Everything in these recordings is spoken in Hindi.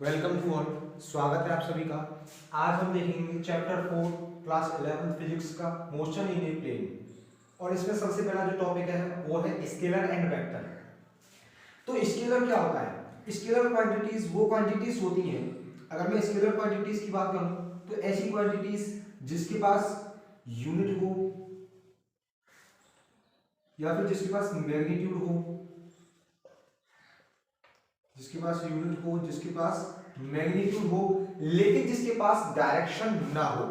Welcome to all. स्वागत है आप सभी का। आज हम देखेंगे चैप्टर 4 क्लास 11 फिजिक्स का मोशन इन ए प्लेन। और इसमें सबसे पहला जो टॉपिक है वो है स्केलर एंड वेक्टर। तो स्केलर क्या होता है? स्केलर क्वांटिटीज वो क्वांटिटीज होती हैं, अगर मैं स्केलर क्वांटिटीज की बात करूं तो ऐसी क्वांटिटीज जिसके पास यूनिट हो या फिर जिसके पास मैग्नीट्यूड हो, जिसके पास यूनिट हो, जिसके पास मैग्नीट्यूड हो, लेकिन जिसके पास डायरेक्शन ना हो।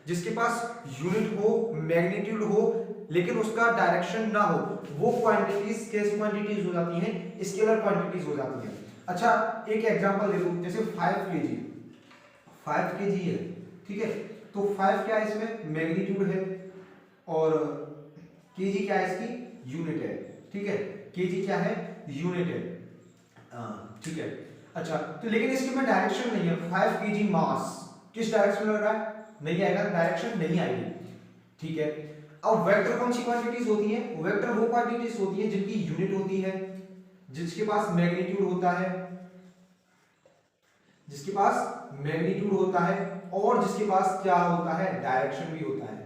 जिसके पास यूनिट हो, मैग्नीट्यूड हो, लेकिन उसका डायरेक्शन ना हो, वो क्वांटिटीज कैसी क्वांटिटीज हो जाती हैं? स्केलर क्वांटिटीज हो जाती हैं। अच्छा, एक एग्जांपल दे दूं, जैसे 5 kg 5 kg है, ठीक है। तो 5 क्या है? इसमें मैग्नीट्यूड है और kg क्या है? इसकी यूनिट है, ठीक है। kg क्या है? यूनिट है, ठीक है। अच्छा, तो लेकिन इसके में डायरेक्शन नहीं है। 5 kg मास किस डायरेक्शन में लग रहा है? नहीं आएगा, डायरेक्शन नहीं आएगी, ठीक है। अब वेक्टर कौन सी क्वांटिटीज होती है? वेक्टर वो क्वांटिटीज होती है जिनकी यूनिट होती है, जिसके पास मैग्नीट्यूड होता है, जिसके पास मैग्नीट्यूड होता है और जिसके पास क्या होता है? डायरेक्शन भी होता है।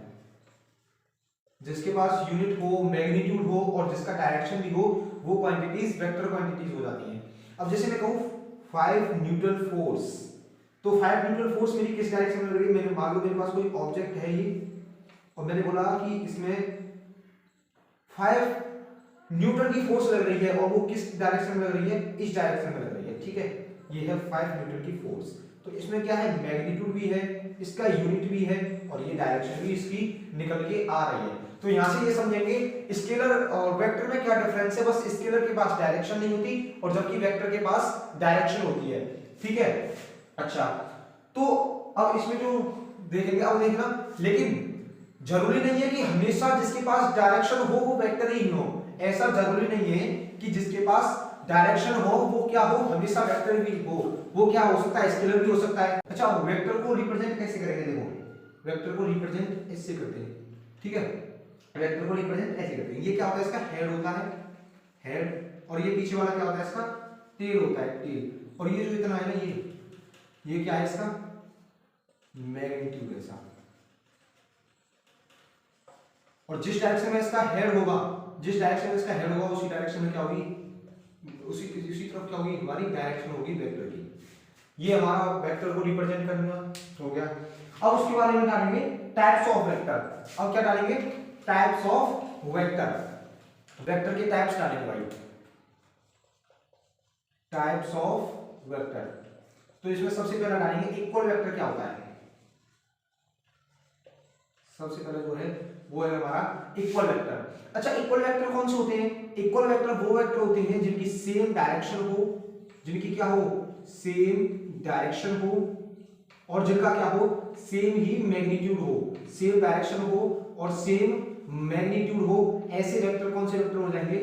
जिसके पास यूनिट हो, मैग्नीट्यूड हो और जिसका डायरेक्शन भी हो, वो क्वांटिटीज वेक्टर क्वांटिटीज हो जाती हैं। अब जैसे मैं कहूं 5 न्यूटन फोर्स, तो 5 न्यूटन फोर्स मेरी किस डायरेक्शन में लग रही है? मैंने मान लो मेरे पास कोई ऑब्जेक्ट है ये, और मैंने बोला कि इसमें 5 न्यूटन की फोर्स लग रही है और वो किस डायरेक्शन में लग रही है? इस डायरेक्शन में लग रही है, ठीक है। ये है 5 न्यूटन की फोर्स। तो इसमें क्या है? मैग्नीट्यूड भी है, इसका यूनिट भी है और ये डायरेक्शन भी इसकी निकल के आ रही है। तो यहां से ये समझेंगे स्केलर और वेक्टर में क्या डिफरेंस है। बस स्केलर के पास डायरेक्शन नहीं होती और जबकि वेक्टर के पास डायरेक्शन होती है, ठीक है। अच्छा, तो अब इसमें जो देखेंगे, अब देखना, लेकिन जरूरी नहीं है कि हमेशा जिसके पास डायरेक्शन हो वो वेक्टर ही हो। ऐसा जरूरी नहीं है कि जिसके पास डायरेक्शन हो वो क्या हो? हमेशा वेक्टर भी हो। वो क्या हो सकता है? स्केलर भी हो सकता है। अच्छा, वेक्टर को रिप्रेजेंट कैसे करेंगे? देखो, वेक्टर को रिप्रेजेंट ऐसे करते हैं, ठीक है। वेक्टर को रिप्रेजेंट ऐसे करते हैं। ये क्या होता है? इसका हेड होता है, हेड, और ये पीछे वाला क्या होता है? इसका टेल होता है, टेल। और ये जो इतना है ना, ये क्या है? इसका मैग्नीट्यूड ऐसा। और जिस डायरेक्शन में इसका हेड होगा, जिस डायरेक्शन में इसका हेड होगा, उसी डायरेक्शन में क्या होगी? उसी तरफ क्या होगी? हमारी डायरेक्शन होगी वेक्टर की। ये हमारा वेक्टर को रिप्रेजेंट करना हो गया। अब उसके बारे में डालेंगे टाइप्स ऑफ वेक्टर। अब क्या डालेंगे? Types of vector. वेक्टर के टाइप्स डालेंगे भाई, टाइप्स ऑफ वेक्टर। तो इसमें सबसे पहला डालेंगे इक्वल वेक्टर। क्या होता है? सबसे पहले जो है वो है हमारा इक्वल वेक्टर। अच्छा, इक्वल वेक्टर कौन से होते हैं? इक्वल वेक्टर वो वेक्टर होते हैं जिनकी सेम डायरेक्शन हो, जिनकी क्या हो? सेम डायरेक्शन हो, और जिनका क्या हो? सेम ही मैग्नीट्यूड हो। सेम डायरेक्शन हो और सेम मैग्नीट्यूड हो, ऐसे वेक्टर कौन से वेक्टर हो जाएंगे?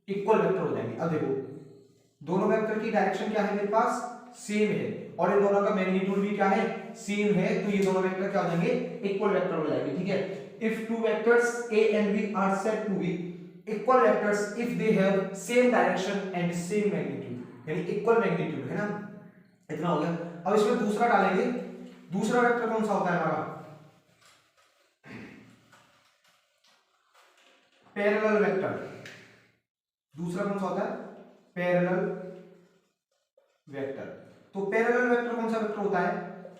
इक्वल वेक्टर हो जाएंगे। अब देखो, दोनों वेक्टर की डायरेक्शन क्या है? मेरे पास सेम है और इन दोनों का मैग्नीट्यूड भी क्या है? सेम है। तो ये दोनों वेक्टर क्या हो जाएंगे? इक्वल वेक्टर हो जाएंगे, ठीक है। If two vectors a and b are said to be equal vectors if they have same direction and same magnitude, यानी इक्वल मैग्नीट्यूड, है ना। इतना हो गया। अब इसमें दूसरा डालेंगे। दूसरा वेक्टर कौन सा होता है हमारा? Parallel vector. दूसरा कौन सा होता है? Parallel vector. तो पैरेलल वेक्टर कौन सा वेक्टर होता है?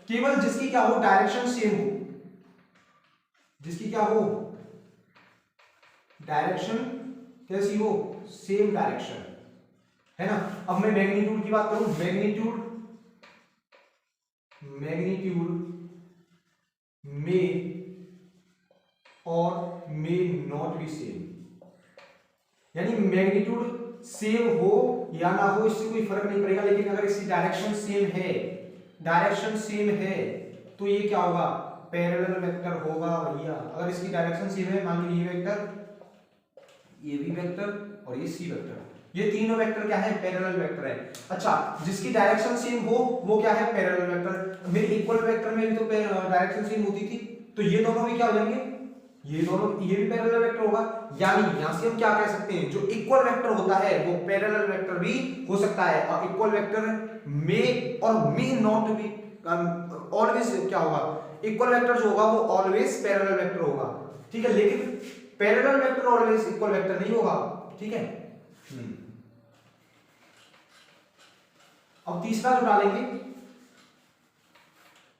केवल जिसकी क्या हो? डायरेक्शन सेम हो। जिसकी क्या हो? डायरेक्शन कैसी हो? सेम डायरेक्शन, है ना। अब मैं मैग्नीट्यूड की बात करूं, मैग्नीट्यूड मे और मे नॉट बी सेम, यानी मैग्नीट्यूड सेम हो या ना हो इससे कोई फर्क नहीं पड़ेगा, लेकिन अगर इसकी डायरेक्शन सेम है, डायरेक्शन सेम है, तो ये क्या होगा? पैरेलल वेक्टर होगा भैया। अगर इसकी डायरेक्शन सेम है, मान लीजिए ये वेक्टर, ये भी वेक्टर और ये सी वेक्टर, ये तीनों वेक्टर क्या है? पैरेलल वेक्टर है। अच्छा, जिसकी डायरेक्शन सेम हो वो क्या है? Parallel vector. मेरे इक्वल वेक्टर में भी तो डायरेक्शन सेम होती थी, तो ये दोनों भी क्या हो जाएंगे? ये दोनों, ये भी पैरेलल वेक्टर होगा, यानी यहां से हम क्या कह सकते हैं, जो इक्वल वेक्टर होता है वो पैरेलल वेक्टर भी हो सकता है। और इक्वल वेक्टर मे और मे नॉट बी ऑलवेज क्या होगा, इक्वल वेक्टर जो होगा वो ऑलवेज पैरेलल वेक्टर होगा, ठीक है। लेकिन parallel vector always equal vector नहीं होगा, ठीक है। अब तीसरा जो डालेंगे,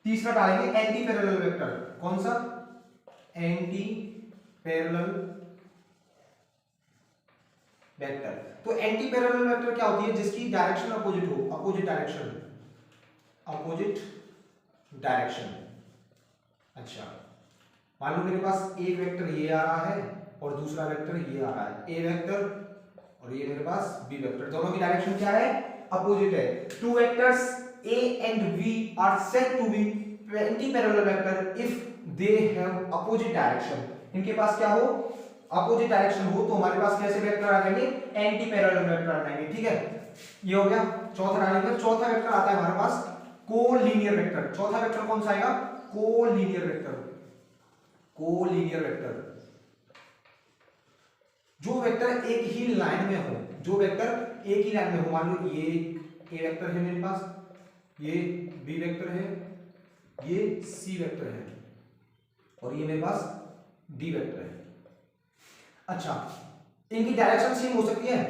तीसरा डालेंगे एंटी पैरेलल वेक्टर। कौन सा? Anti parallel vector. तो एंटी पैरेलल वेक्टर क्या होती है, जिसकी डायरेक्शन अपोजिट हो, अपोजिट डायरेक्शन, अपोजिट डायरेक्शन। अच्छा, मान लो मेरे पास एक वेक्टर ये आ रहा है और दूसरा वेक्टर ये आ रहा है, ए वेक्टर, और ये मेरे पास बी वेक्टर, दोनों की डायरेक्शन क्या है, अपोजिट है। To vectors a and v are said to be anti-parallel vector if they have opposite direction। इनके पास क्या हो, अपोजिट डायरेक्शन हो, तो हमारे पास कैसे वेक्टर आ जाएंगे, एंटी पैरेलल वेक्टर आ जाएंगे, ठीक है। ये हो गया चौथा डालेंगे। चौथा वेक्टर आता है हमारे पास कोलिनियर वेक्टर। चौथा वेक्टर कौन सा आएगा, कोलिनियर वेक्टर। कोलिनियर वेक्टर, जो वेक्टर एक ही लाइन में हो, जो वेक्टर एक ही लाइन में हो, मान लो ये ए वेक्टर है मेरे पास, ये बी वेक्टर है, ये सी वेक्टर है, और ये मेरे पास डी वेक्टर है। अच्छा, इनकी डायरेक्शन सेम हो सकती है,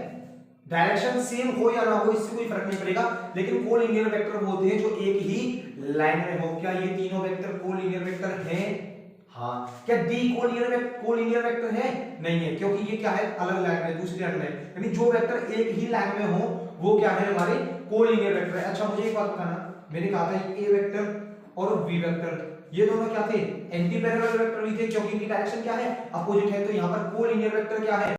डायरेक्शन सेम हो या ना हो इससे कोई फर्क नहीं पड़ेगा, लेकिन कोलिनियर वेक्टर वो होते हैं जो एक ही लाइन में हो। क्या ये तीनों वेक्टर कोलिनियर वेक्टर हैं? हाँ। क्या डी कोलिनियर वेक्टर है? नहीं है, क्योंकि ये क्या है, अलग लाइन में, दूसरी लाइन में, यानी जो वेक्टर एक ही लाइन में हो वो क्या है, हमारे कोलिनियर वेक्टर है। अच्छा, मुझे एक बात बताना, मैंने कहा था ए वेक्टर और बी वेक्टर ये दोनों क्या थे, एंटी पैरेलल वेक्टर भी थे, क्योंकि इनकी डायरेक्शन क्या है, अपोजिट है। तो यहाँ पर कोलिनियर वेक्टर क्या है,